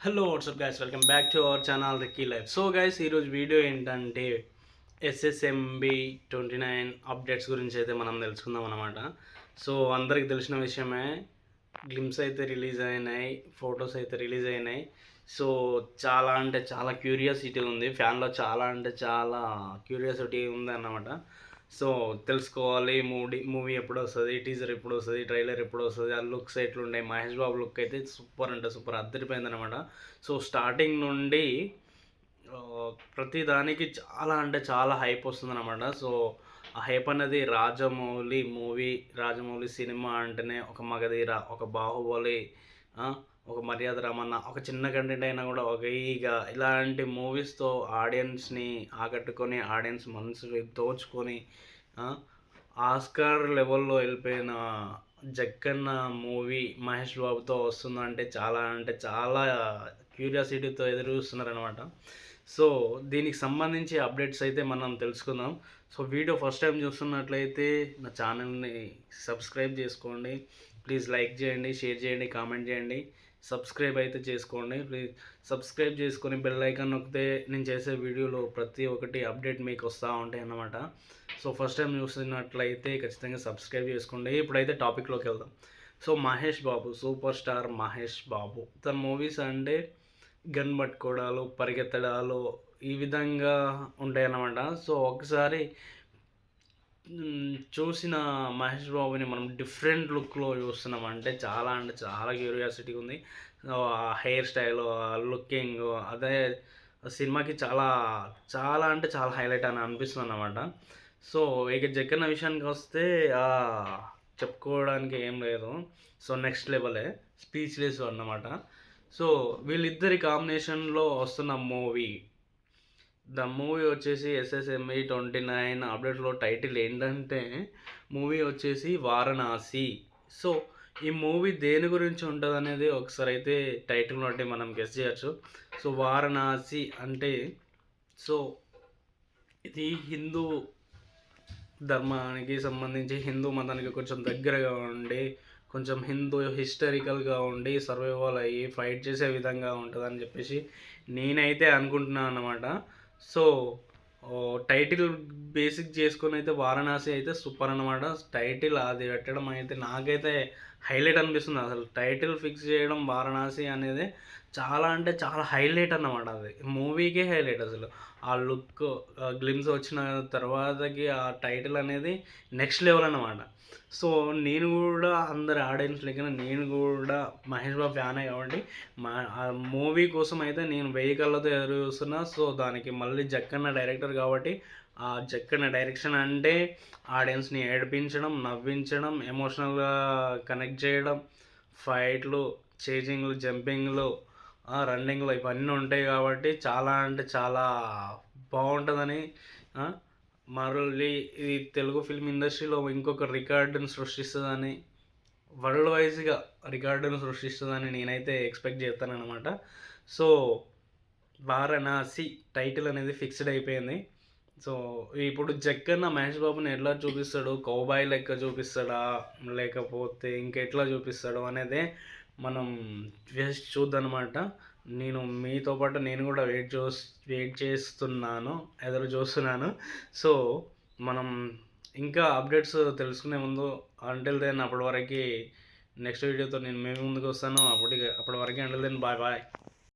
Hello what's up guys, welcome back to our channel Ricky Life. So guys, ఈరోజు video ఏంటంటే SSMB 29 updates గురించి అయితే మనం తెలుసుకుందాం అనమాట. సో అందరికి తెలిసిన విషయమే, గ్లిమ్స్ అయితే రిలీజ్ అయినాయి, ఫొటోస్ అయితే రిలీజ్ అయినాయి. సో చాలా అంటే చాలా క్యూరియాసిటీ ఉంది, ఫ్యాన్లో చాలా అంటే చాలా క్యూరియాసిటీ ఉంది అన్నమాట. సో తెలుసుకోవాలి మూవీ ఎప్పుడు వస్తుంది, టీజర్ ఎప్పుడు వస్తుంది, ట్రైలర్ ఎప్పుడు వస్తుంది, ఆ లుక్స్ ఎట్లున్నాయి. మహేష్ బాబు లుక్ అయితే సూపర్ అంటే సూపర్ అద్దరిపోయింది అనమాట. సో స్టార్టింగ్ నుండి ప్రతి దానికి చాలా అంటే చాలా హైప్ వస్తుంది అనమాట. సో ఆ హైప్ అనేది రాజమౌళి సినిమా అంటేనే ఒక మగధీర, ఒక బాహుబలి, ఒక మర్యాద రామన్న, ఒక చిన్న కంటెంట్ అయినా కూడా ఒక ఇలాంటి మూవీస్తో ఆడియన్స్ని ఆకట్టుకొని ఆడియన్స్ మనసుని దోచుకొని ఆస్కార్ లెవెల్లో వెళ్ళిపోయిన జక్కన్న మూవీ మహేష్ బాబుతో వస్తుందంటే చాలా అంటే చాలా క్యూరియాసిటీతో ఎదురు చూస్తున్నారనమాట. సో దీనికి సంబంధించి అప్డేట్స్ అయితే మనం తెలుసుకుందాం. సో వీడియో ఫస్ట్ టైం చూస్తున్నట్లయితే నా ఛానల్ని సబ్స్క్రైబ్ చేసుకోండి, ప్లీజ్ లైక్ చేయండి, షేర్ చేయండి, కామెంట్ చేయండి, సబ్స్క్రైబ్ అయితే చేసుకోండి. ప్లీజ్ సబ్స్క్రైబ్ చేసుకొని బెల్ ఐకాన్ నొక్కితే నేను చేసే వీడియోలో ప్రతి ఒక్కటి అప్డేట్ మీకు వస్తూ ఉంటాయి అన్నమాట. సో ఫస్ట్ టైం చూస్తున్నట్లయితే ఖచ్చితంగా సబ్స్క్రైబ్ చేసుకోండి. ఇప్పుడైతే టాపిక్లోకి వెళ్దాం. So Mahesh Babu, super star Mahesh Babu, తన మూవీస్ అంటే గన్ పట్టుకోవడాలు, పరిగెత్తడాలు ఈ విధంగా ఉంటాయన్నమాట. సో ఒకసారి చూసిన మహేష్ బాబుని మనం డిఫరెంట్ లుక్లో చూస్తున్నాం అంటే చాలా క్యూరియాసిటీ ఉంది. హెయిర్ స్టైల్, లుకింగ్, అదే సినిమాకి చాలా చాలా అంటే చాలా హైలైట్ అని అనిపిస్తుంది అన్నమాట. సో ఇక జక్కన్న విషయానికి వస్తే చెప్పుకోవడానికి ఏం లేదు. సో నెక్స్ట్ లెవెలే, స్పీచ్లెస్ అన్నమాట. సో వీళ్ళిద్దరి కాంబినేషన్లో వస్తున్న మూవీ వచ్చేసి ఎస్ఎస్ఎంఈ 29 అప్డేట్లో టైటిల్ ఏంటంటే మూవీ వచ్చేసి వారణాసి. సో ఈ మూవీ దేని గురించి ఉంటుంది అనేది ఒకసారి అయితే టైటిల్ బట్టి మనం గెస్ చేయొచ్చు. సో వారణాసి అంటే, సో ఇది హిందూ ధర్మానికి సంబంధించి, హిందూ మతానికి కొంచెం దగ్గరగా ఉండి, కొంచెం హిందూ హిస్టారికల్గా ఉండి, సర్వైవల్ అయ్యి ఫైట్ చేసే విధంగా ఉంటుందని చెప్పేసి నేనైతే అనుకుంటున్నాను అన్నమాట. సో టైటిల్ బేసిక్ చేసుకొని అయితే వారణాసి అయితే సూపర్ అన్నమాట. టైటిల్ అది పెట్టడం అయితే నాకైతే హైలైట్ అనిపిస్తుంది. అసలు టైటిల్ ఫిక్స్ చేయడం వారణాసి అనేది చాలా అంటే చాలా హైలైట్ అన్నమాట. అది మూవీకే హైలైట్. అసలు ఆ లుక్, గ్లిమ్స్ వచ్చిన తర్వాతకి ఆ టైటిల్ అనేది నెక్స్ట్ లెవెల్ అన్నమాట. సో నేను కూడా అందరి ఆడియన్స్ లెక్కన నేను కూడా మహేష్ బాబు ఫ్యానే కాబట్టి ఆ మూవీ కోసం అయితే నేను 1000 కళ్ళతో ఎదురు చూస్తున్నా. సో దానికి మళ్ళీ జక్కన్న డైరెక్టర్ కాబట్టి ఆ జక్కన్న డైరెక్షన్ అంటే ఆడియన్స్ని ఏడిపించడం, నవ్వించడం, ఎమోషనల్గా కనెక్ట్ చేయడం, ఫైట్లు, చేజింగ్లు, జంపింగ్లు, రన్నింగ్లు ఇవన్నీ ఉంటాయి కాబట్టి చాలా అంటే చాలా బాగుంటుందని, మళ్ళీ ఇది తెలుగు ఫిల్మ్ ఇండస్ట్రీలో ఇంకొక రికార్డును సృష్టిస్తుందని, వరల్డ్ వైజ్గా రికార్డును సృష్టిస్తుందని నేనైతే ఎక్స్పెక్ట్ చేస్తాను అనమాట. సో వారణాసి టైటిల్ అనేది ఫిక్స్డ్ అయిపోయింది. సో ఇప్పుడు జక్కన్న మహేష్ బాబుని ఎట్లా చూపిస్తాడు, కౌబాయ్ లెక్క చూపిస్తాడా లేకపోతే ఇంకెట్లా చూపిస్తాడు అనేది మనం చూద్దాం అనమాట. నేను మీతో పాటు నేను కూడా వెయిట్ చేస్తున్నాను, ఎదురు చూస్తున్నాను. సో మనం ఇంకా అప్డేట్స్ తెలుసుకునే ముందు, అంటిల్ దెన్ అప్పటి వరకు నెక్స్ట్ వీడియోతో నేను ముందుకు వస్తాను. అప్పటి వరకు అంటిల్ దెన్ బాయ్ బాయ్.